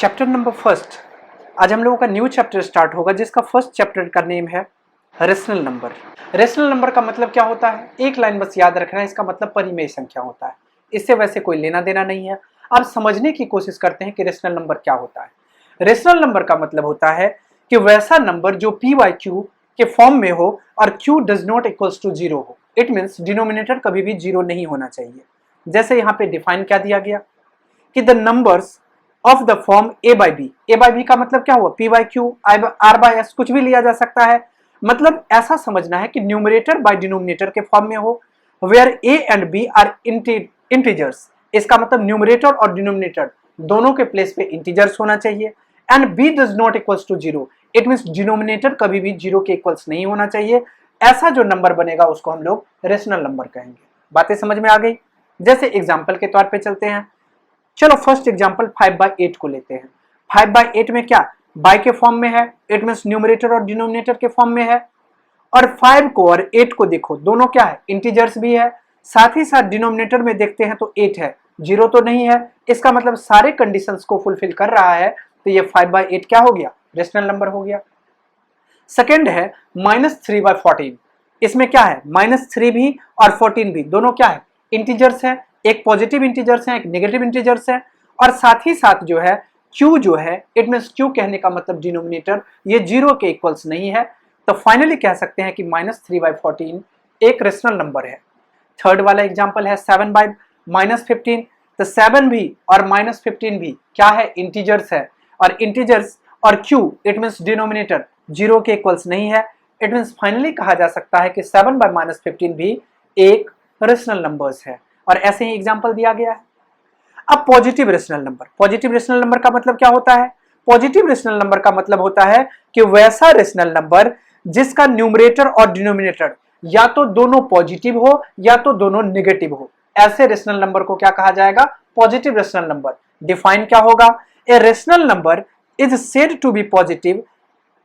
Chapter number first. आज हम लोगों का न्यू चैप्टर स्टार्ट होगा जिसका फर्स्ट चैप्टर का नेम है रेशनल नंबर। रेशनल नंबर का मतलब क्या होता है, एक लाइन बस याद रखना है, इसका मतलब परिमेय संख्या होता है। इससे वैसे कोई लेना देना नहीं है। अब समझने की कोशिश करते हैं कि रेशनल नंबर क्या होता है। रेशनल नंबर का मतलब होता है कि वैसा नंबर जो पी बाई क्यू के फॉर्म में हो और Q does not equals to zero हो। इट मीन्स डिनोमिनेटर कभी भी जीरो नहीं होना चाहिए। जैसे यहाँ पे डिफाइन क्या दिया गया कि the numbers of the form A by B. A by B का मतलब क्या हुआ, P by Q R by S, कुछ भी लिया जा सकता है। मतलब ऐसा समझना है कि न्यूमरेटर बाय डिनोमिनेटर के फॉर्म में हो, where A and B are integers. इसका मतलब न्यूमरेटर और डिनोमिनेटर दोनों के प्लेस पे इंटीजर्स होना चाहिए। And B does not equals to zero, it means denominator कभी भी जीरो के इक्वल्स नहीं होना चाहिए। ऐसा जो नंबर बनेगा उसको हम लोग रेशनल नंबर कहेंगे। बातें समझ में आ गई। जैसे एग्जाम्पल के तौर पे चलते हैं। चलो फर्स्ट एग्जांपल 5/8 को लेते हैं। 5/8 में क्या बाय के फॉर्म में है, इट मींस न्यूमरेटर और डिनोमिनेटर के फॉर्म में है। और 5 को और 8 को देखो, दोनों क्या है, इंटीजर्स भी है, साथ ही साथ डिनोमिनेटर में देखते हैं तो 8 है, जीरो तो नहीं है। इसका मतलब सारे कंडीशंस को फुलफिल कर रहा है, तो ये 5/8 क्या हो गया, रेशनल नंबर हो गया। सेकेंड है -3/14। इसमें क्या है, -3 भी और 14 भी दोनों क्या है, इंटीजर्स है। एक पॉजिटिव इंटीजर्स है, एक नेगेटिव इंटीजर्स है। और साथ ही साथ जो है q जो है, इट मींस q कहने का मतलब डिनोमिनेटर ये जीरो के इक्वल्स नहीं है। तो फाइनली कह सकते हैं कि -3/14 एक रेशनल नंबर है। थर्ड वाला एग्जांपल है 7/-15। तो 7 भी और -15 भी क्या है, इंटीजर्स है। और इंटीजर्स और q it means denominator zero के इक्वल्स नहीं है। इट मींस फाइनली कहा जा सकता है कि 7/-15 भी एक रेशनल नंबर्स है। और ऐसे ही एग्जांपल दिया गया है। अब positive rational number. Positive rational number का मतलब क्या होता है, पॉजिटिव रेशनल नंबर का मतलब होता है कि वैसा रेशनल नंबर जिसका न्यूमरेटर और डिनोमिनेटर या तो दोनों पॉजिटिव हो या तो दोनों नेगेटिव हो। ऐसे रेशनल नंबर को क्या कहा जाएगा, पॉजिटिव रेशनल नंबर। डिफाइन क्या होगा, a rational number is said to be positive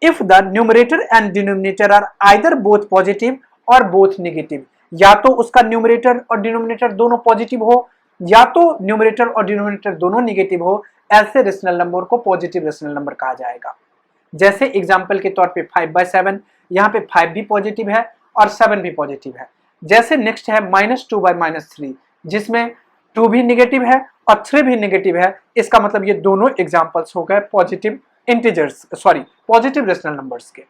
if the numerator and denominator are either both positive और बोथ नेगेटिव। या तो उसका न्यूमरेटर और डिनोमिनेटर दोनों पॉजिटिव हो या तो न्यूमरेटर और डिनोमिनेटर दोनों नेगेटिव हो। ऐसे रेशनल नंबर को पॉजिटिव रेशनल नंबर कहा जाएगा। जैसे एग्जांपल के तौर पे 5/7, यहाँ पे 5 भी पॉजिटिव है और 7 भी पॉजिटिव है। जैसे नेक्स्ट है -2/-3, जिसमें 2 भी नेगेटिव है और 3 भी नेगेटिव है। इसका मतलब ये दोनों एग्जाम्पल्स हो गए positive integers, sorry positive rational numbers के।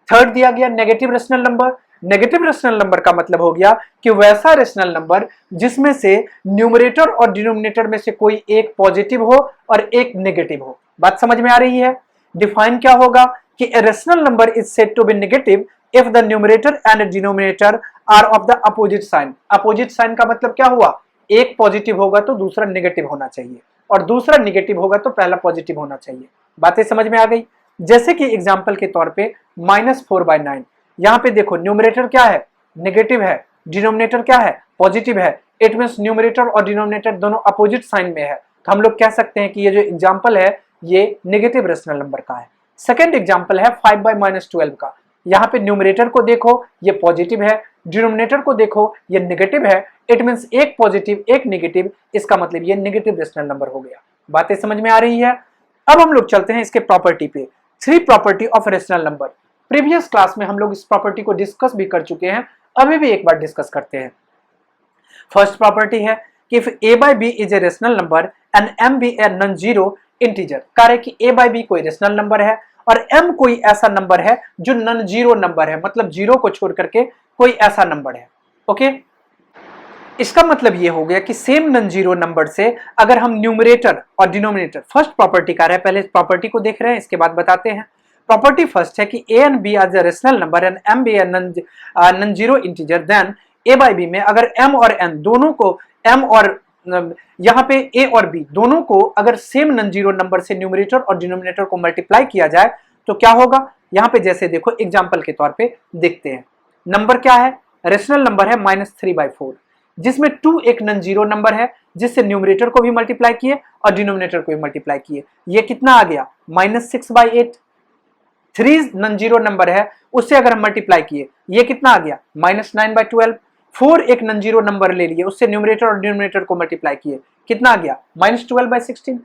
थर्ड दिया गया negative rational number. Negative rational number का मतलब हो गया कि वैसा रेशनल नंबर जिसमें से न्यूमरेटर और डिनोमिनेटर में से कोई एक पॉजिटिव हो और एक नेगेटिव हो। बात समझ में आ रही है। डिफाइन क्या होगा कि a rational number is said to be negative if the numerator and denominator are of the opposite sign. Opposite sign का मतलब क्या हुआ, एक पॉजिटिव होगा तो दूसरा नेगेटिव होना चाहिए और दूसरा नेगेटिव होगा तो पहला पॉजिटिव होना चाहिए। बातें समझ में आ गई। जैसे कि एग्जाम्पल के तौर पे -4/9, यहाँ पे देखो न्यूमरेटर क्या है, नेगेटिव है, डिनोमिनेटर क्या है, पॉजिटिव है। इट मींस न्यूमरेटर और डिनोमिनेटर दोनों अपोजिट साइन में है। तो हम लोग कह सकते हैं कि ये जो एग्जाम्पल है ये नेगेटिव रेशनल नंबर का है। सेकेंड एग्जाम्पल है 5/-12 का। यहाँ पे न्यूमरेटर को देखो ये पॉजिटिव है, डिनोमिनेटर को देखो ये नेगेटिव है। इट मींस एक पॉजिटिव एक नेगेटिव, इसका मतलब ये नेगेटिव रेशनल नंबर हो गया। बातें समझ में आ रही है। अब हम लोग चलते हैं इसके प्रॉपर्टी पे। 3 property of rational number. Previous class में हम लोग इस प्रॉपर्टी को डिस्कस भी कर चुके हैं, अभी भी एक बार डिस्कस करते हैं। फर्स्ट प्रॉपर्टी है कि if a by b is a rational number and m be a non zero integer. कार्य कि a by b कोई रेशनल नंबर है और m कोई ऐसा नंबर है जो नॉन जीरो नंबर है, मतलब जीरो को छोड़ करके कोई ऐसा नंबर है। ओके, इसका मतलब ये हो गया कि सेम नॉन जीरो नंबर से अगर हम न्यूमरेटर और डिनोमिनेटर, फर्स्ट प्रॉपर्टी का है, पहले प्रॉपर्टी को देख रहे हैं इसके बाद बताते हैं। प्रॉपर्टी फर्स्ट है कि a and b are the rational number and m be a non zero integer, then a by b में अगर m और n दोनों को m और यहाँ पे a और b दोनों को अगर सेम नॉन जीरो नंबर से न्यूमरेटर और डिनोमिनेटर को मल्टीप्लाई किया जाए तो क्या होगा। यहाँ पे जैसे देखो एग्जाम्पल के तौर पे देखते हैं। नंबर क्या है, रेशनल नंबर है -3/4, जिसमें 2 एक नॉन जीरो नंबर है जिससे न्यूमरेटर को भी मल्टीप्लाई किए और डिनोमिनेटर को भी मल्टीप्लाई किए। ये कितना आ गया, -6/8। 3 नॉन जीरो नंबर है उससे अगर हम मल्टीप्लाई किए ये कितना आ गया, -9/12। 4 एक नॉन जीरो नंबर ले लिए उससे न्यूमरेटर और डिनोमिनेटर को मल्टीप्लाई किए, कितना आ गया, -12/16।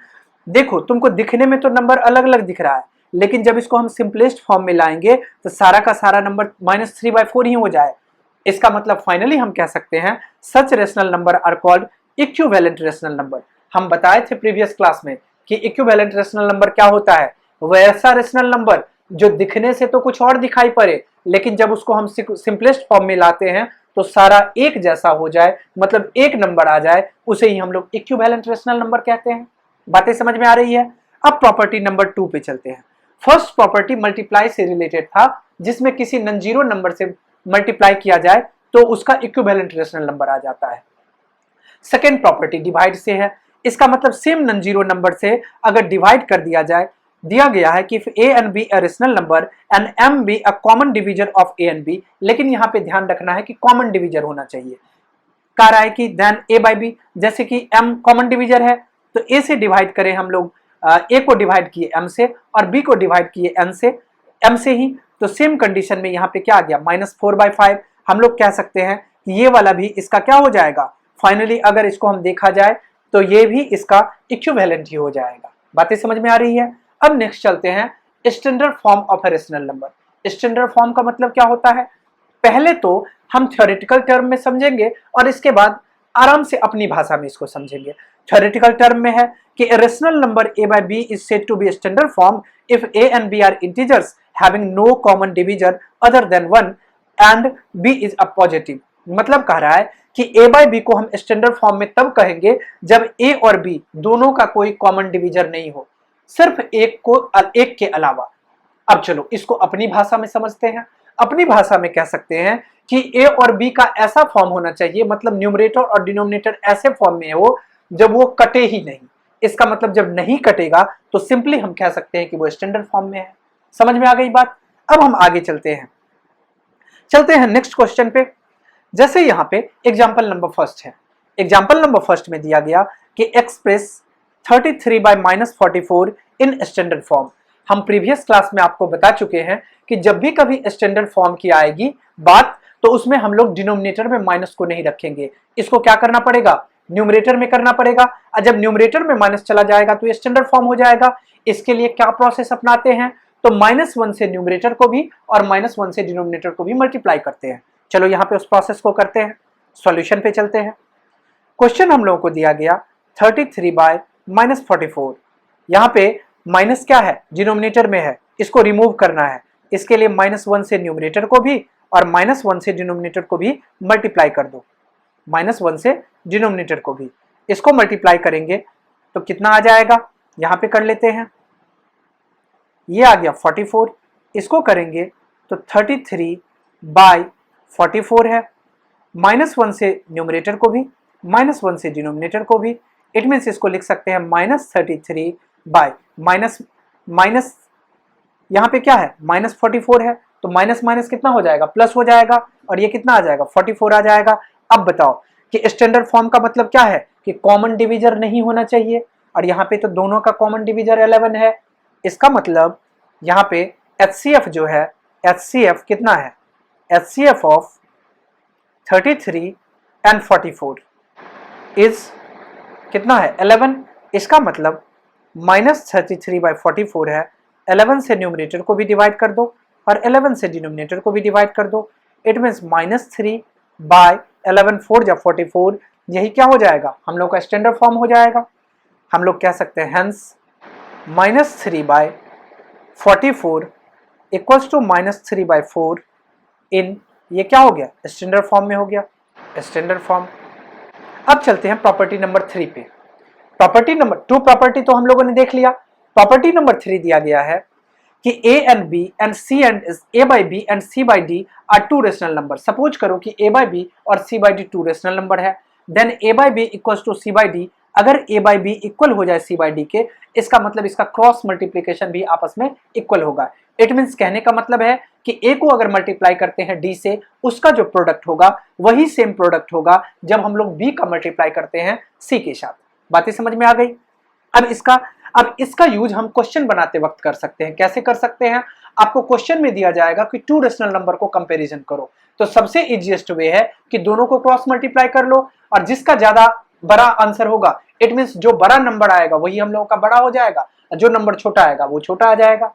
देखो तुमको दिखने में तो नंबर अलग अलग दिख रहा है, लेकिन जब इसको हम सिंपलेस्ट फॉर्म में लाएंगे तो सारा का सारा नंबर -3/4 ही हो जाए। इसका मतलब फाइनली हम कह सकते हैं such rational number are called equivalent rational number. हम बताए थे प्रीवियस क्लास में कि इक्विवेलेंट रेशनल नंबर क्या होता है। वैसा रेशनल नंबर जो दिखने से तो कुछ और दिखाई पड़े, लेकिन जब उसको हम सिंपलेस्ट फॉर्म में लाते हैं तो सारा एक जैसा हो जाए, मतलब एक नंबर आ जाए, उसे ही हम लोग इक्विवेलेंट रेशनल नंबर कहते हैं। बातें समझ में आ रही है। अब प्रॉपर्टी नंबर 2 पे चलते हैं। फर्स्ट प्रॉपर्टी मल्टीप्लाई से रिलेटेड था, जिसमें किसी नॉन जीरो नंबर से मल्टीप्लाई किया जाए तो उसका इक्विवेलेंट रेशनल नंबर आ जाता है। सेकेंड प्रॉपर्टी डिवाइड से है। इसका मतलब सेम नॉन जीरो नंबर से अगर डिवाइड कर दिया जाए, दिया गया है कि A and B a rational number and M be a common divisor of A and B, लेकिन यहाँ पे ध्यान रखना है कि कॉमन डिवीजर होना चाहिए। कह रहा है कि देन ए बाई बी, जैसे कि एम कॉमन डिवीजर है तो ए से डिवाइड करें हम लोग, ए को डिवाइड किए एम से और बी को डिवाइड किए एम से ही, तो सेम कंडीशन में यहाँ पे क्या आ गया -4/5। हम लोग कह सकते हैं कि ये वाला भी इसका क्या हो जाएगा, फाइनली अगर इसको हम देखा जाए तो ये भी इसका इक्विवेलेंट ही हो जाएगा। बातें समझ में आ रही है। अब नेक्स्ट चलते हैं standard form of A rational number. Standard form का मतलब क्या होता है, पहले तो हम थ्योरेटिकल टर्म में समझेंगे और इसके बाद आराम से अपनी भाषा में इसको समझेंगे। थ्योरेटिकल टर्म में है कि a rational number a by b is said to be a standard form if a and b are integers having no common divisor other than 1 and b is a positive। मतलब कह रहा है कि a by b को हम standard form में तब कहेंगे जब a और b दोनों का कोई कॉमन डिवीजर नहीं हो, सिर्फ एक के अलावा। अब चलो इसको अपनी भाषा में समझते हैं। अपनी भाषा में कह सकते हैं कि ए और बी का ऐसा फॉर्म होना चाहिए, मतलब न्यूमरेटर और डिनोमिनेटर ऐसे फॉर्म में हो जब वो कटे ही नहीं। इसका मतलब जब नहीं कटेगा तो सिंपली हम कह सकते हैं कि वो स्टैंडर्ड फॉर्म में है। समझ में आ गई बात। अब हम आगे चलते हैं नेक्स्ट क्वेश्चन पे। जैसे यहाँ पे एग्जाम्पल नंबर फर्स्ट है। एग्जाम्पल नंबर फर्स्ट में दिया गया कि एक्सप्रेस 33/-44 इन स्टैंडर्ड फॉर्म। हम प्रीवियस क्लास में आपको बता चुके हैं कि जब भी कभी स्टैंडर्ड फॉर्म की आएगी बात, तो उसमें हम लोग डिनोमिनेटर में माइनस को नहीं रखेंगे। इसको क्या करना पड़ेगा, न्यूमरेटर में करना पड़ेगा। और जब न्यूमरेटर में माइनस चला जाएगा तो ये स्टैंडर्ड फॉर्म हो जाएगा। इसके लिए क्या प्रोसेस अपनाते हैं, तो -1 से न्यूमरेटर को भी और -1 से डिनोमिनेटर को भी मल्टीप्लाई करते हैं। चलो यहाँ पे उस प्रोसेस को करते हैं। सॉल्यूशन पे चलते हैं। क्वेश्चन हम लोगों को दिया गया 33/-44। यहाँ पे माइनस क्या है, डिनोमिनेटर में है, इसको रिमूव करना है। इसके लिए -1 से न्यूमरेटर को भी और -1 से डिनोमिनेटर को भी मल्टीप्लाई कर दो। -1 से डिनोमिनेटर को भी इसको मल्टीप्लाई करेंगे तो कितना आ जाएगा, यहाँ पे कर लेते हैं। ये आ गया 44। इसको करेंगे तो 33/44 है। -1 से न्यूमरेटर को भी, -1 से डिनोमिनेटर को भी। इट मीन्स इसको लिख सकते हैं -33 बाय माइनस यहाँ पे क्या है -44 है, तो माइनस माइनस कितना हो जाएगा, प्लस हो जाएगा, और ये कितना आ जाएगा 44 आ जाएगा। अब बताओ कि स्टैंडर्ड फॉर्म का मतलब क्या है कि कॉमन डिवीजर नहीं होना चाहिए, और यहाँ पे तो दोनों का कॉमन डिवीजर 11 है। इसका मतलब यहाँ पे HCF जो है, HCF कितना है, HCF ऑफ 33 एंड 44 इज कितना है 11। इसका मतलब -33/44 है। 11 से न्यूमरेटर को भी डिवाइड कर दो और 11 से डिनोमिनेटर को भी डिवाइड कर दो। इट मीन्स -3/11 4 जा 44, यही क्या हो जाएगा, हम लोग का स्टैंडर्ड फॉर्म हो जाएगा। हम लोग कह सकते हैं हेंस -3/44 इक्वल्स टू -3/4 इन, ये क्या हो गया, स्टैंडर्ड फॉर्म में हो गया, स्टैंडर्ड फॉर्म। अब चलते हैं प्रॉपर्टी नंबर 3 पे। प्रॉपर्टी नंबर 2 प्रॉपर्टी तो हम लोगों ने देख लिया। प्रॉपर्टी नंबर 3 दिया गया है कि A and B and C and A by B and C by D are two rational numbers। Suppose करो कि A by B और C by D two rational number है, then A by B equals to C by D। अगर A by B equal हो जाए C by D के, इसका मतलब इसका क्रॉस मल्टीप्लिकेशन भी आपस में इक्वल होगा। इट मीन्स कहने का मतलब है कि A को अगर मल्टीप्लाई करते हैं D से, उसका जो प्रोडक्ट होगा वही सेम प्रोडक्ट होगा जब हम लोग B का मल्टीप्लाई करते हैं C के साथ। बातें समझ में आ गई। अब इसका यूज हम क्वेश्चन बनाते वक्त कर सकते हैं। कैसे कर सकते हैं, आपको क्वेश्चन में दिया जाएगा कि टू रेशनल नंबर को कंपैरिजन करो, तो सबसे इजीएस्ट वे है कि दोनों को क्रॉस मल्टीप्लाई कर लो और जिसका ज्यादा बड़ा आंसर होगा। इट मीन्स जो बड़ा नंबर आएगा वही हम लोगों का बड़ा हो जाएगा, जो नंबर छोटा आएगा वो छोटा आ जाएगा।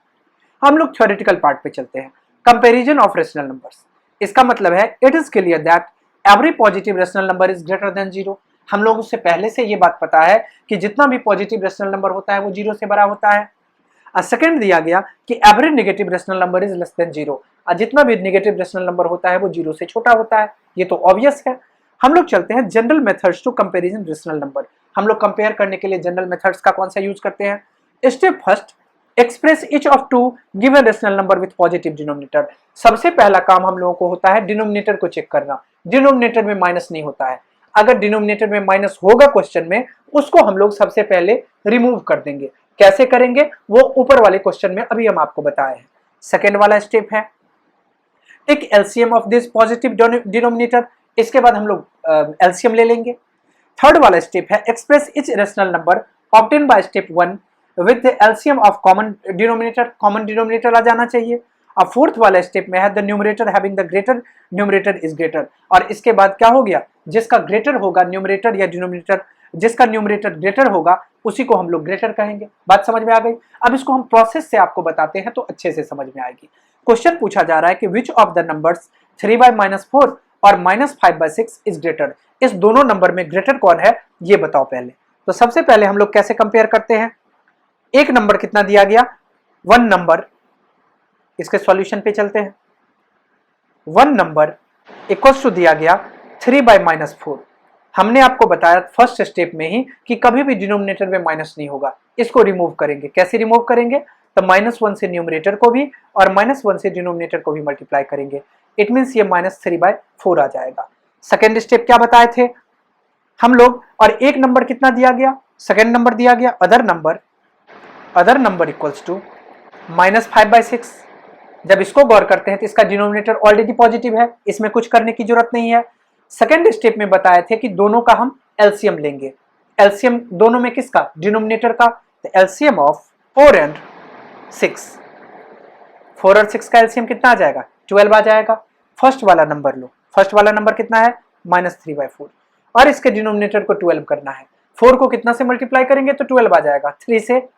हम लोग थ्योरेटिकल पार्ट पे चलते हैं। कंपैरिजन ऑफ रेशनल नंबर्स, इसका मतलब है it is clear that every positive rational number is greater than zero. हम लोगों से पहले से ये बात पता है कि जितना भी पॉजिटिव रेशनल नंबर होता है वो जीरो से बड़ा होता है। सेकंड दिया गया कि every negative rational number is less than zero, जितना भी नेगेटिव रेशनल नंबर होता है वो जीरो से छोटा होता है। ये तो ऑब्वियस है। हम लोग चलते हैं general methods to comparison rational number. हम लोग कंपेयर करने के लिए जनरल मेथड्स का कौन सा यूज करते हैं। Step first, express each of two given rational number with positive denominator. सबसे पहला काम हम लोगों को होता है डिनोमिनेटर को चेक करना। डिनोमिनेटर में माइनस नहीं होता है, अगर डिनोमिनेटर में माइनस होगा क्वेश्चन में, उसको हम लोग सबसे पहले रिमूव कर देंगे। कैसे करेंगे वो ऊपर वाले क्वेश्चन में अभी हम आपको बताए हैं। सेकेंड वाला स्टेप है take LCM of this positive denominator, इसके बाद हम लोग एलसीएम ले लेंगे। थर्ड वाला स्टेप है express each rational number obtain by step 1 with the LCM of common denominator. Common denominator आ जाना चाहिए। अब फोर्थ वाला स्टेप में है the numerator having the greater numerator is greater, और इसके बाद क्या हो गया, जिसका ग्रेटर होगा न्यूमरेटर या डिनोमिनेटर, जिसका न्यूमरेटर ग्रेटर होगा उसी को हम लोग ग्रेटर कहेंगे। बात समझ में आ गई। अब इसको हम प्रोसेस से आपको बताते हैं तो अच्छे से समझ में आएगी। क्वेश्चन पूछा जा रहा है कि विच ऑफ द नंबर्स 3/-4 और -5/6 इज ग्रेटर। इस दोनों नंबर में ग्रेटर कौन है ये बताओ पहले। तो सबसे पहले हम लोग कैसे कंपेयर करते हैं। एक नंबर कितना दिया गया, 1 नंबर, इसके सॉल्यूशन पे चलते हैं। 1 नंबर इक्वल्स टू दिया गया 3/-4। हमने आपको बताया फर्स्ट स्टेप में ही कि कभी भी डिनोमिनेटर में माइनस नहीं होगा। इसको रिमूव करेंगे। कैसे रिमूव करेंगे, तो -1 से न्यूमरेटर को भी और -1 से डिनोमिनेटर को भी मल्टीप्लाई करेंगे। इट मीन्स ये -3/4 आ जाएगा। सेकेंड स्टेप क्या बताए थे हम लोग, और एक नंबर कितना दिया गया, सेकेंड नंबर दिया गया अदर नंबर इक्वल्स टू -5/6। जब इसको गौर करते हैं तो इसका डिनोमिनेटर ऑलरेडी पॉजिटिव है, इसमें कुछ करने की जरूरत नहीं है। सेकेंड स्टेप में बताए थे कि दोनों का हम एलसीएम लेंगे। एलसीएम दोनों में किसका, डिनोमिनेटर का। तो एलसीएम ऑफ 4 और 6 का एलसीएम कितना आ जाएगा, 12 आ जाएगा। फर्स्ट वाला नंबर लो, फर्स्ट वाला नंबर कितना है -3/4, और इसके डिनोमिनेटर को 12 करना है। 4 को कितना से मल्टीप्लाई करेंगे तो 12 आ जाएगा, 3 से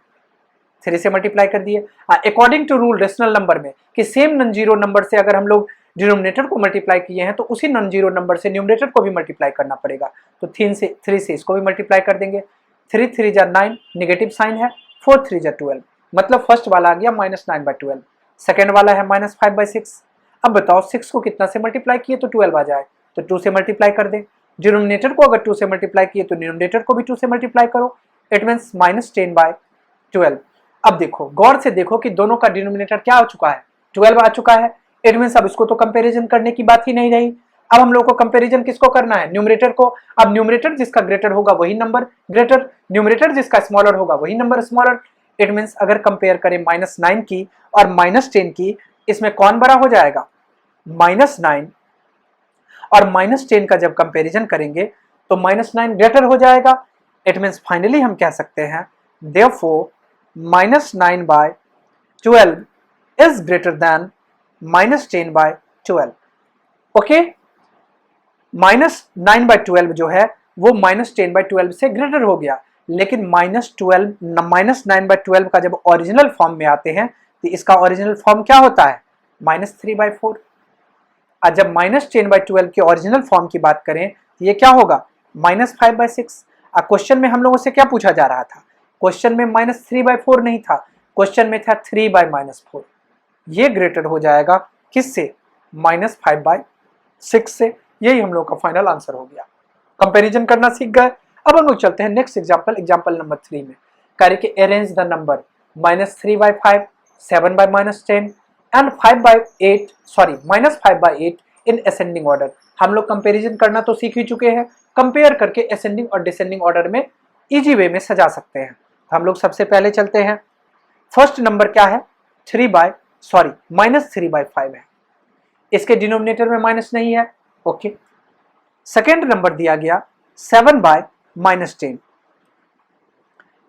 मल्टीप्लाई कर दिए। According to rule rational number में कि सेम नॉन जीरो नंबर से अगर हम लोग डिनोमिनेटर को मल्टीप्लाई किए हैं तो उसी नॉन जीरो नंबर से न्यूमरेटर को भी मल्टीप्लाई करना पड़ेगा। तो 3 से इसको भी मल्टीप्लाई कर देंगे। 3 3 जा 9, नेगेटिव साइन है। 4 3 जा 12, मतलब फर्स्ट वाला आ गया -9/12। सेकेंड वाला है -5/6। अब बताओ 6 को कितना से मल्टीप्लाई किए तो 12 आ जाए, तो 2 से मल्टीप्लाई कर दे। डिनोमिनेटर को अगर 2 से मल्टीप्लाई किए तो डिनोमिनेटर को भी 2 से मल्टीप्लाई करो। It means -10/12। अब देखो गौर से देखो कि दोनों का डिनोमिनेटर क्या आ चुका है, 12 आ चुका है। इट मीन्स अब इसको तो कंपैरिजन करने की बात ही नहीं रही। अब हम लोग को कंपैरिजन किसको करना है, न्यूमरेटर को। अब न्यूमरेटर जिसका ग्रेटर होगा वही नंबर ग्रेटर, न्यूमरेटर जिसका स्मॉलर होगा वही नंबर स्मॉलर। इट मीन्स अगर कंपेयर करें -9 की और -10 की, इसमें कौन बड़ा हो जाएगा, -9 और -10 का जब कंपैरिजन करेंगे तो -9 ग्रेटर हो जाएगा। इट मीन्स फाइनली हम कह सकते हैं therefore -9/12 is greater than -10/12। Okay, -9/12 जो है वो -10/12 से ग्रेटर हो गया, लेकिन -9/12 का जब ओरिजिनल फॉर्म में आते हैं तो इसका ओरिजिनल फॉर्म क्या होता है, -3/4। और जब -10/12 की ओरिजिनल फॉर्म की बात करें तो ये क्या होगा, -5/6। क्वेश्चन में हम लोगों से क्या पूछा जा रहा था, क्वेश्चन में -3/4 नहीं था, क्वेश्चन में था 3/-4। ये ग्रेटर हो जाएगा किससे, -5/6 से। यही हम लोग का फाइनल आंसर हो गया। कंपैरिजन करना सीख गए। अब हम लोग चलते हैं नेक्स्ट एग्जांपल नंबर 3 में। कार्य के arrange the number -3/5, 7/-10 and -5/8 in ascending order. हम लोग कंपैरिजन करना तो सीख ही चुके हैं, कंपेयर करके असेंडिंग और डिसेंडिंग ऑर्डर में इजी वे में सजा सकते हैं। तो हम लोग सबसे पहले चलते हैं। फर्स्ट नंबर क्या है, -3/5 है, इसके डिनोमिनेटर में माइनस नहीं है। ओके, सेकेंड नंबर दिया गया 7/-10।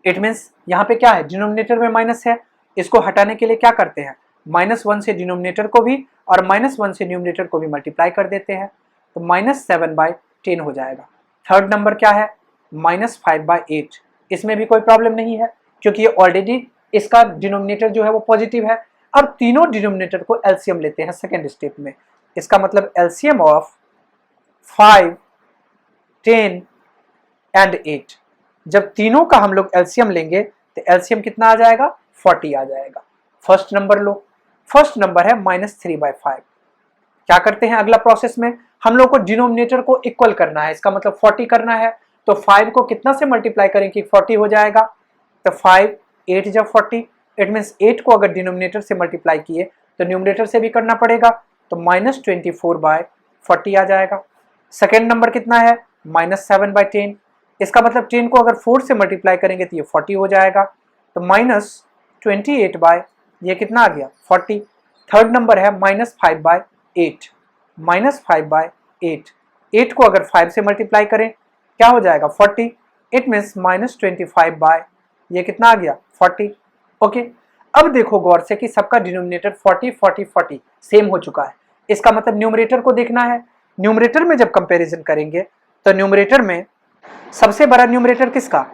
इट मीन्स यहाँ पे क्या है, डिनोमिनेटर में माइनस है, इसको हटाने के लिए क्या करते हैं, -1 से डिनोमिनेटर को भी और -1 से न्यूमरेटर को भी मल्टीप्लाई कर देते हैं, तो -7/10 हो जाएगा। थर्ड नंबर क्या है, -5/8। इसमें भी कोई प्रॉब्लम नहीं है क्योंकि ये ऑलरेडी इसका डिनोमिनेटर जो है वो पॉजिटिव है। अब तीनों डिनोमिनेटर को एलसीएम लेते हैं सेकेंड स्टेप में। इसका मतलब एलसीएम ऑफ 5, 10 एंड 8। जब तीनों का हम लोग एलसीएम लेंगे तो एलसीएम कितना आ जाएगा, 40 आ जाएगा। फर्स्ट नंबर लो, फर्स्ट नंबर है -3/5। क्या करते हैं अगला प्रोसेस में, हम लोग को डिनोमिनेटर को इक्वल करना है, इसका मतलब 40 करना है। तो 5 को कितना से मल्टीप्लाई करें कि 40 हो जाएगा, तो 5 8 जब 40, इट मीन्स 8 को अगर डिनोमिनेटर से मल्टीप्लाई किए तो न्यूमरेटर से भी करना पड़ेगा, तो -24/40 आ जाएगा। सेकेंड नंबर कितना है, -7/10। इसका मतलब 10 को अगर 4 से मल्टीप्लाई करेंगे तो ये 40 हो जाएगा, तो -28 ये कितना आ गया, 40। थर्ड नंबर है -5/8, -5/8। 8 को अगर 5 से मल्टीप्लाई करें क्या हो जाएगा, 40। इट मीन्स -25 ये कितना आ गया, 40। ओके, अब देखो गौर से कि सबका डिनोमिनेटर 40 40 40 सेम हो चुका है। इसका मतलब न्यूमरेटर को देखना है। न्यूमरेटर में जब कंपैरिजन करेंगे तो न्यूमरेटर में सबसे बड़ा न्यूमरेटर किसका,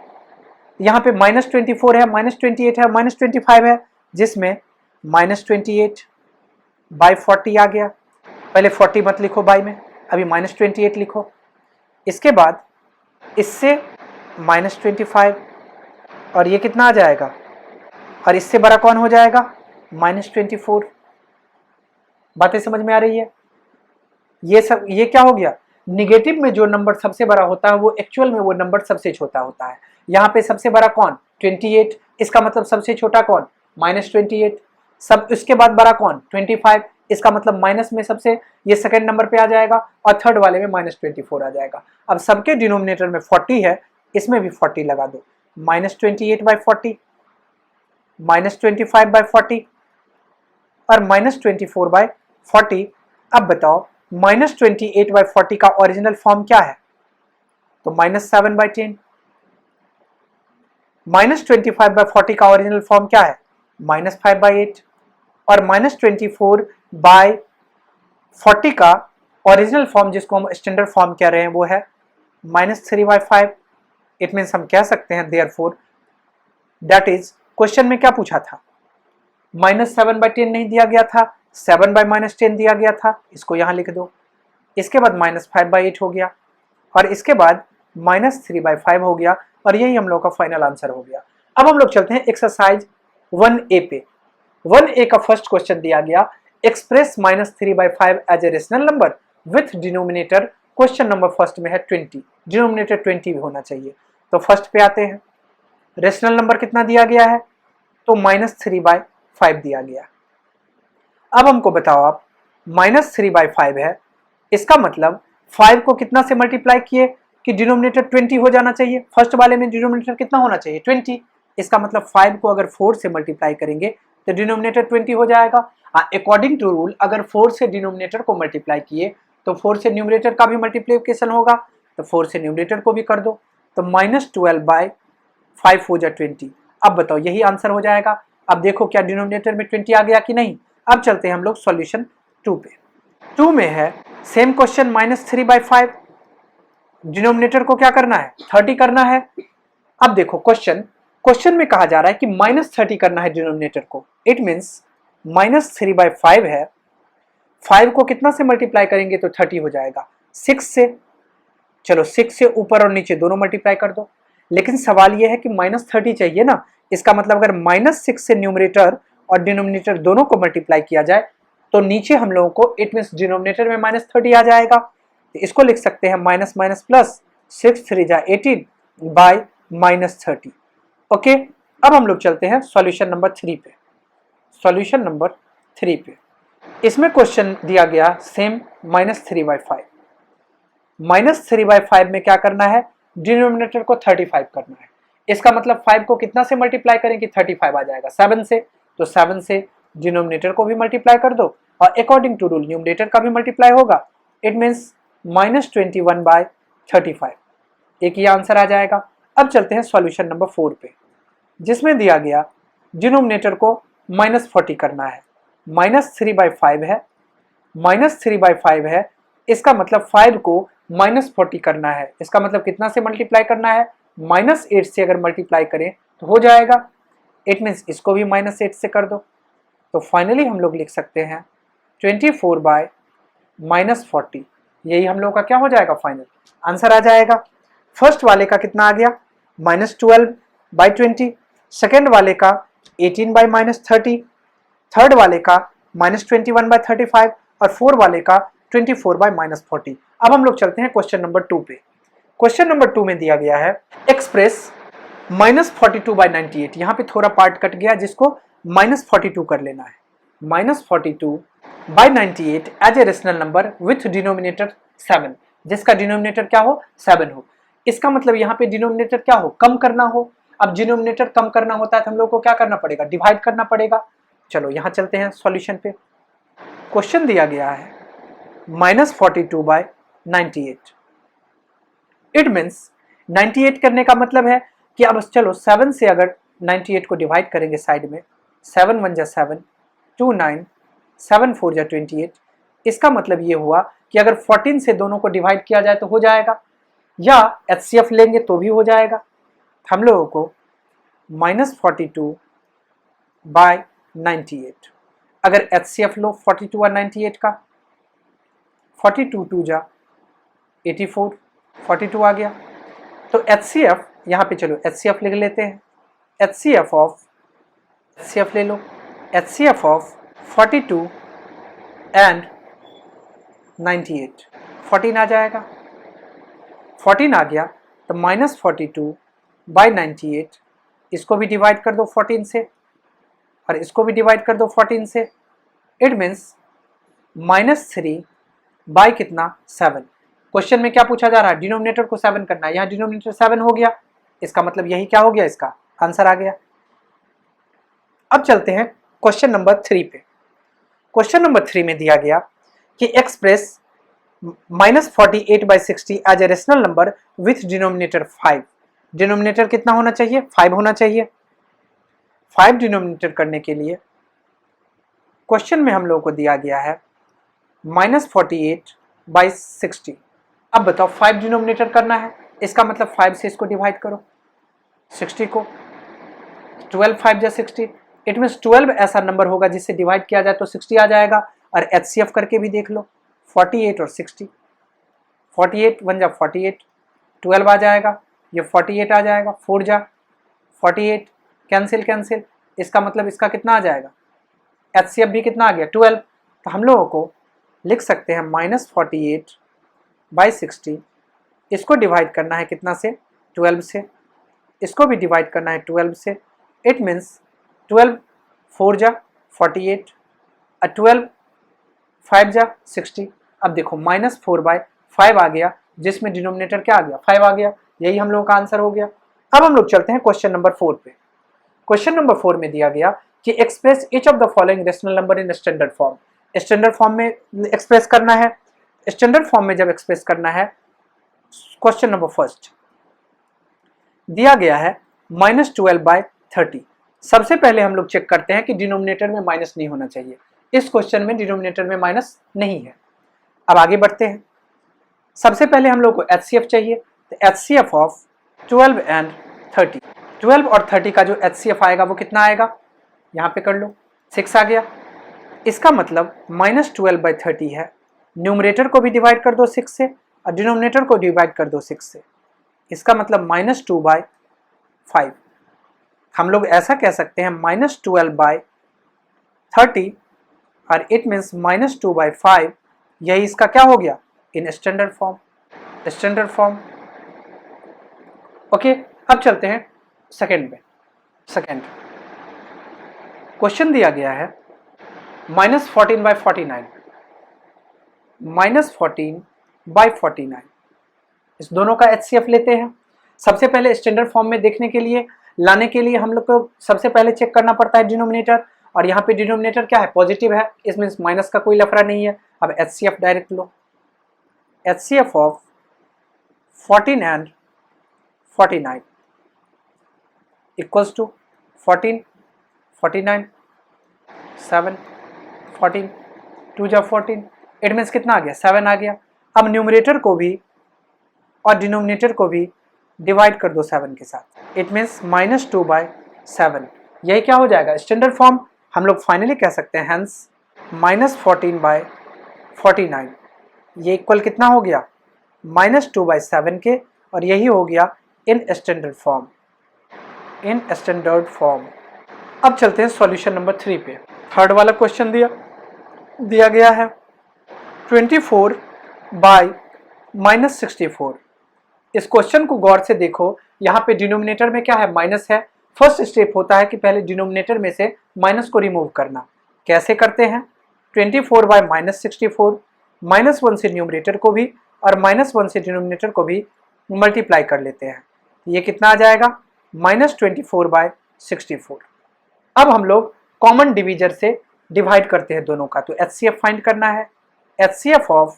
यहाँ पे -24 है, -28 है, -25 है, जिसमें -28/40 आ गया। पहले 40 मत लिखो बाई में, अभी -28 लिखो। इसके बाद इससे -25 और ये कितना आ जाएगा, और इससे बड़ा कौन हो जाएगा, -24। बातें समझ में आ रही है। ये सब, ये क्या हो गया, निगेटिव में जो नंबर सबसे बड़ा होता है वो एक्चुअल में वो नंबर सबसे छोटा होता है। यहाँ पे सबसे बड़ा कौन, 28, इसका मतलब सबसे छोटा कौन, -28। सब इसके बाद बड़ा कौन, 25, इसका मतलब माइनस में सबसे ये सेकंड नंबर पे आ जाएगा, और थर्ड वाले में -24 आ जाएगा। अब सबके डिनोमिनेटर में 40 है, इसमें भी 40 लगा दो, -28/40, -25/40 और -24/40। अब बताओ -28/40 का ओरिजिनल फॉर्म क्या है, तो -7/10। -25/40 का ओरिजिनल फॉर्म क्या है, -5/8। और -24/40 का ओरिजिनल फॉर्म जिसको हम स्टैंडर्ड फॉर्म कह रहे हैं वो है -3/5। इट मीन्स हम कह सकते हैं देयरफॉर दैट इज, क्वेश्चन में क्या पूछा था, -7/10 नहीं दिया गया था, 7/-10 दिया गया था, इसको यहाँ लिख दो। इसके बाद -5/8 हो गया, और इसके बाद -3/5 हो गया, और यही हम लोग का फाइनल आंसर हो गया। अब हम लोग चलते हैं एक्सरसाइज 1A पे। 1A का फर्स्ट क्वेश्चन दिया गया, express -3/5 as a rational number with denominator, question number first में है 20, डिनोमिनेटर 20 भी होना चाहिए। तो फर्स्ट पे आते हैं, रेशनल नंबर कितना दिया गया है, तो -3/5 दिया गया। अब हमको बताओ आप, -3/5 है, इसका मतलब 5 को कितना से मल्टीप्लाई किए कि डिनोमिनेटर 20 हो जाना चाहिए। फर्स्ट वाले में डिनोमिनेटर कितना होना चाहिए, 20। इसका मतलब 5 को अगर 4 से मल्टीप्लाई करेंगे तो डिनोमिनेटर 20 हो जाएगा। अकॉर्डिंग टू रूल अगर 4 से डिनोमिनेटर को मल्टीप्लाई किए तो 4 से न्यूमरेटर का भी मल्टीप्लिकेशन होगा, तो 4 से न्यूमरेटर को भी कर दो, तो -12/5 हो जाए 20। अब बताओ यही आंसर हो जाएगा। अब देखो क्या डिनोमिनेटर में 20 आ गया कि नहीं। अब चलते हैं हम लोग सॉल्यूशन 2 पे। 2 में है सेम क्वेश्चन, -3/5, डिनोमिनेटर को क्या करना है, 30 करना है। अब देखो क्वेश्चन में कहा जा रहा है कि -30 करना है डिनोमिनेटर को। इट मीन्स -3/5 है, 5 को कितना से मल्टीप्लाई करेंगे तो 30 हो जाएगा, 6 से। चलो 6 से ऊपर और नीचे दोनों मल्टीप्लाई कर दो, लेकिन सवाल यह है कि -30 चाहिए ना। इसका मतलब अगर -6 से न्यूमरेटर और डिनोमिनेटर दोनों को मल्टीप्लाई किया जाए तो नीचे हम लोगों को, इट मीन्स डिनोमिनेटर में -30 आ जाएगा। तो इसको लिख सकते हैं माइनस माइनस प्लस, 6 3 जा 18 बाय -30। ओके, अब हम लोग चलते हैं सॉल्यूशन नंबर 3 पे। सॉल्यूशन नंबर 3 पे इसमें क्वेश्चन दिया गया सेम -3/5। -3/5 में क्या करना है, डिनोमिनेटर को 35 करना है। इसका मतलब 5 को कितना से मल्टीप्लाई करें कि 35 आ जाएगा, 7 से। तो 7 से डिनोमिनेटर को भी मल्टीप्लाई कर दो, और अकॉर्डिंग टू रूल न्यूमरेटर का भी मल्टीप्लाई होगा। इट मीन्स -21/35, एक ही आंसर आ जाएगा। अब चलते हैं सॉल्यूशन नंबर 4 पे, जिसमें दिया गया डिनोमिनेटर को -40 करना है। -3/5 है, -3/5 है, इसका मतलब 5 को -40 करना है, इसका मतलब कितना से मल्टीप्लाई करना है, -8 से अगर मल्टीप्लाई करें तो हो जाएगा। इट मीन्स इसको भी -8 से कर दो, तो फाइनली हम लोग लिख सकते हैं 24/-40, यही हम लोग का क्या हो जाएगा, फाइनल आंसर आ जाएगा। फर्स्ट वाले का कितना आ गया, -12/20, सेकेंड वाले का 18/-30, थर्ड वाले का -21/35 और फोर्थ वाले का 24/-40। अब हम लोग चलते हैं क्वेश्चन नंबर 2 पे। क्वेश्चन नंबर 2 में दिया गया है एक्सप्रेस -42/98, यहाँ पे थोड़ा पार्ट कट गया जिसको -42 कर लेना है। -42/98 as a rational number with denominator 7, जिसका डिनोमिनेटर क्या हो, 7 हो। इसका मतलब यहाँ पे डिनोमिनेटर क्या हो, कम करना हो। अब डिनोमिनेटर कम करना होता है तो हम लोग को क्या करना पड़ेगा, डिवाइड करना पड़ेगा। चलो यहाँ चलते हैं सॉल्यूशन पे। क्वेश्चन दिया गया है -42/98, इट मीन्स 98 करने का मतलब है कि अब चलो 7 से अगर 98 को डिवाइड करेंगे साइड में, 7 1 जा 7, 2 9, 7 4 जा 28। इसका मतलब ये हुआ कि अगर 14 से दोनों को डिवाइड किया जाए तो हो जाएगा, या HCF लेंगे तो भी हो जाएगा। हम लोगों को -42/98, अगर HCF लो 42 और 98 का, 42 2 जा 84, 42 आ गया। तो HCF यहाँ पे चलो HCF लिख लेते हैं। HCF ले लो, HCF ऑफ 42 एंड 98, 14 आ जाएगा। 14 आ गया तो -42/98, इसको भी डिवाइड कर दो 14 से और इसको भी डिवाइड कर दो 14 से। इट मीन्स -3 बाई कितना, 7। क्वेश्चन में क्या पूछा जा रहा है, डिनोमिनेटर को 7 करना है, यहाँ डिनोमिनेटर 7 हो गया, इसका मतलब यही क्या हो गया, इसका आंसर आ गया। अब चलते हैं क्वेश्चन नंबर 3 पे। क्वेश्चन नंबर 3 में दिया गया कि express -48/60 as a rational number with denominator 5। Denominator कितना होना चाहिए, 5 होना चाहिए। 5 डिनोमिनेटर करने के लिए क्वेश्चन में हम लोगों को दिया गया है -48/60। अब बताओ 5 डिनोमिनेटर करना है, इसका मतलब 5 से इसको डिवाइड करो, 60 को, 12 5 जा 60। इट मीन्स 12 ऐसा नंबर होगा जिससे डिवाइड किया जाए तो 60 आ जाएगा। और HCF करके भी देख लो, 48 और 60, 48 1 जा 48, 12 आ जाएगा, ये 48 आ जाएगा, 4 जा 48, कैंसिल कैंसिल, इसका मतलब इसका कितना आ जाएगा, HCF भी कितना आ गया, 12। तो हम लोगों को लिख सकते हैं -48/60, इसको डिवाइड करना है कितना से, 12 से, इसको भी डिवाइड करना है 12 से। इट मीन्स 12 4 जा 48 और 12 5 जा 60। अब देखो -4/5 आ गया, जिसमें डिनोमिनेटर क्या आ गया, 5 आ गया, यही हम लोगों का आंसर हो गया। अब हम लोग चलते हैं क्वेश्चन नंबर 4 पे। क्वेश्चन नंबर 4 में दिया गया कि express each of the following rational number in standard form. Standard form में एक्सप्रेस करना है। स्टैंडर्ड फॉर्म में जब एक्सप्रेस करना है, क्वेश्चन नंबर फर्स्ट दिया गया है -12/30। सबसे पहले हम लोग चेक करते हैं कि डिनोमिनेटर में माइनस नहीं होना चाहिए। इस क्वेश्चन में डिनोमिनेटर में माइनस नहीं है। अब आगे बढ़ते हैं। सबसे पहले हम लोग को HCF चाहिए, तो HCF ऑफ 12 एंड 30, 12 और 30 का जो HCF आएगा वो कितना आएगा, यहाँ पे कर लो, 6 आ गया। इसका मतलब -12/30 है। न्यूमरेटर को भी डिवाइड कर दो 6 से और डिनोमिनेटर को डिवाइड कर दो 6 से, इसका मतलब -2/5। हम लोग ऐसा कह सकते हैं -12/30 और इट मीन्स -2/5, यही इसका क्या हो गया, in standard form. Standard form okay. अब चलते हैं सेकेंड पे। सेकेंड क्वेश्चन दिया गया है -14/49, -14/49, इस दोनों का HCF लेते हैं। सबसे पहले स्टैंडर्ड फॉर्म में देखने के लिए, लाने के लिए हम लोग को सबसे पहले चेक करना पड़ता है डिनोमिनेटर, और यहाँ पे डिनोमिनेटर क्या है, पॉजिटिव है, इसमें माइनस का कोई लफड़ा नहीं है। अब HCF डायरेक्ट लो, HCF of 14 and 49 equals to 14 49 7 14 2 जा 14, इट मीन्स कितना आ गया, 7 आ गया। अब न्यूमरेटर को भी और डिनोमिनेटर को भी डिवाइड कर दो 7 के साथ। It means -2/7। यही क्या हो जाएगा, स्टैंडर्ड फॉर्म। हम लोग फाइनली कह सकते हैं हेंस -14/49। ये इक्वल कितना हो गया, -2/7 के, और यही हो गया in standard form, in standard form. अब चलते हैं सॉल्यूशन नंबर 3 पे। थर्ड वाला क्वेश्चन दिया गया है 24/-64। इस क्वेश्चन को गौर से देखो, यहाँ पे डिनोमिनेटर में क्या है, माइनस है। फर्स्ट स्टेप होता है कि पहले डिनोमिनेटर में से माइनस को रिमूव करना। कैसे करते हैं, 24/-64, -1 से न्यूमरेटर को भी और -1 से डिनोमिनेटर को भी मल्टीप्लाई कर लेते हैं। ये कितना आ जाएगा, -24/64। अब हम लोग कॉमन डिवीजर से डिवाइड करते हैं दोनों का, तो HCF फाइंड करना है। HCF ऑफ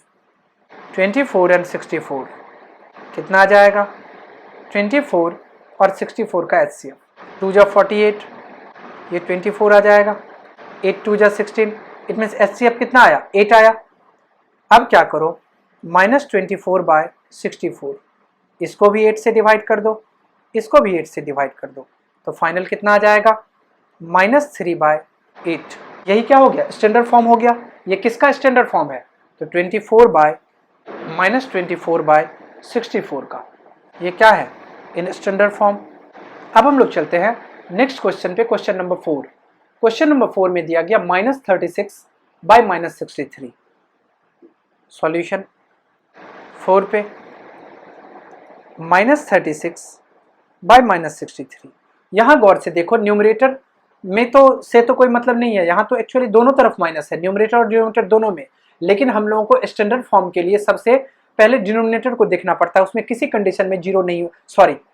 24 एंड 64 कितना आ जाएगा, 24 और 64 का HCF, 2 जा 48, ये 24 आ जाएगा, 8 2 जा 16, इट मीन्स HCF कितना आया, 8 आया। अब क्या करो, -24/64, इसको भी 8 से डिवाइड कर दो, इसको भी 8 से डिवाइड कर दो, तो फाइनल कितना आ जाएगा, -3/8। यही क्या हो गया, स्टैंडर्ड फॉर्म हो गया। ये किसका स्टैंडर्ड फॉर्म है, तो 24/-64 का, ये क्या है, इन स्टैंडर्ड फॉर्म। अब हम लोग चलते हैं नेक्स्ट क्वेश्चन पे, क्वेश्चन नंबर 4। क्वेश्चन नंबर 4 में दिया गया -36/-63। सॉल्यूशन 4 पे, -36/-63। यहाँ गौर से देखो, न्यूमरेटर में तो से तो कोई मतलब नहीं है, यहाँ तो एक्चुअली दोनों तरफ माइनस है, न्यूमरेटर और डिनोमिनेटर दोनों में। लेकिन हम लोगों को स्टैंडर्ड फॉर्म के लिए सबसे पहले डिनोमिनेटर को देखना पड़ता है, उसमें किसी कंडीशन में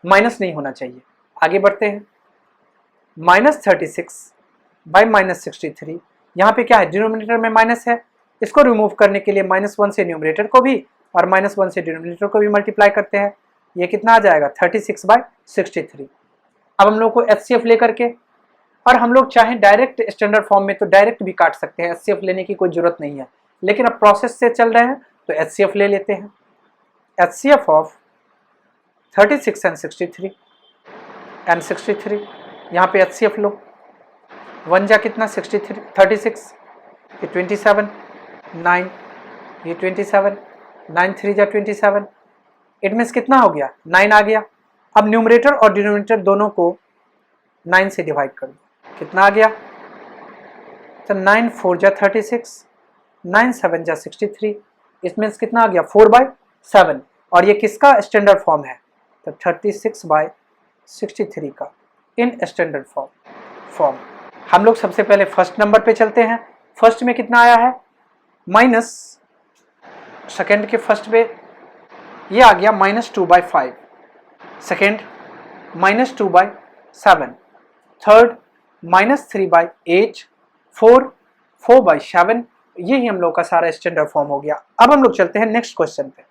माइनस नहीं होना चाहिए। आगे बढ़ते हैं, -36/-63, यहाँ पे क्या है, डिनोमिनेटर में माइनस है, इसको रिमूव करने के लिए -1 से न्यूमरेटर को भी और -1 से डिनोमिनेटर को भी मल्टीप्लाई करते हैं। ये कितना आ जाएगा, 36/63। अब हम लोग को HCF लेकर के, और हम लोग चाहें डायरेक्ट स्टैंडर्ड फॉर्म में तो डायरेक्ट भी काट सकते हैं, HCF लेने की कोई जरूरत नहीं है, लेकिन अब प्रोसेस से चल रहे हैं तो HCF ले लेते हैं। HCF ऑफ 36 एंड 63 एंड 63, यहाँ पे HCF लो, 1 जा कितना, 63, 36, ये 27, 9, ये 27, 9 3 जा 27, इट मीन्स कितना हो गया, 9 आ गया। अब न्यूमरेटर और डिनोमिनेटर दोनों को 9 से डिवाइड कर दो, कितना आ गया, तो 9 4 जा 36, 9 7 जा 63, इट मीन्स कितना आ गया, 4/7। और ये किसका स्टैंडर्ड फॉर्म है, तो 36/63 का इन स्टैंडर्ड फॉर्म। हम लोग सबसे पहले फर्स्ट नंबर पे चलते हैं। फर्स्ट में कितना आया है, माइनस, सेकेंड के फर्स्ट पे ये आ गया -2/5, सेकेंड -2/7, थर्ड -3/8, 4/7। यही हम लोग का सारा स्टैंडर्ड फॉर्म हो गया। अब हम लोग चलते हैं नेक्स्ट क्वेश्चन पे।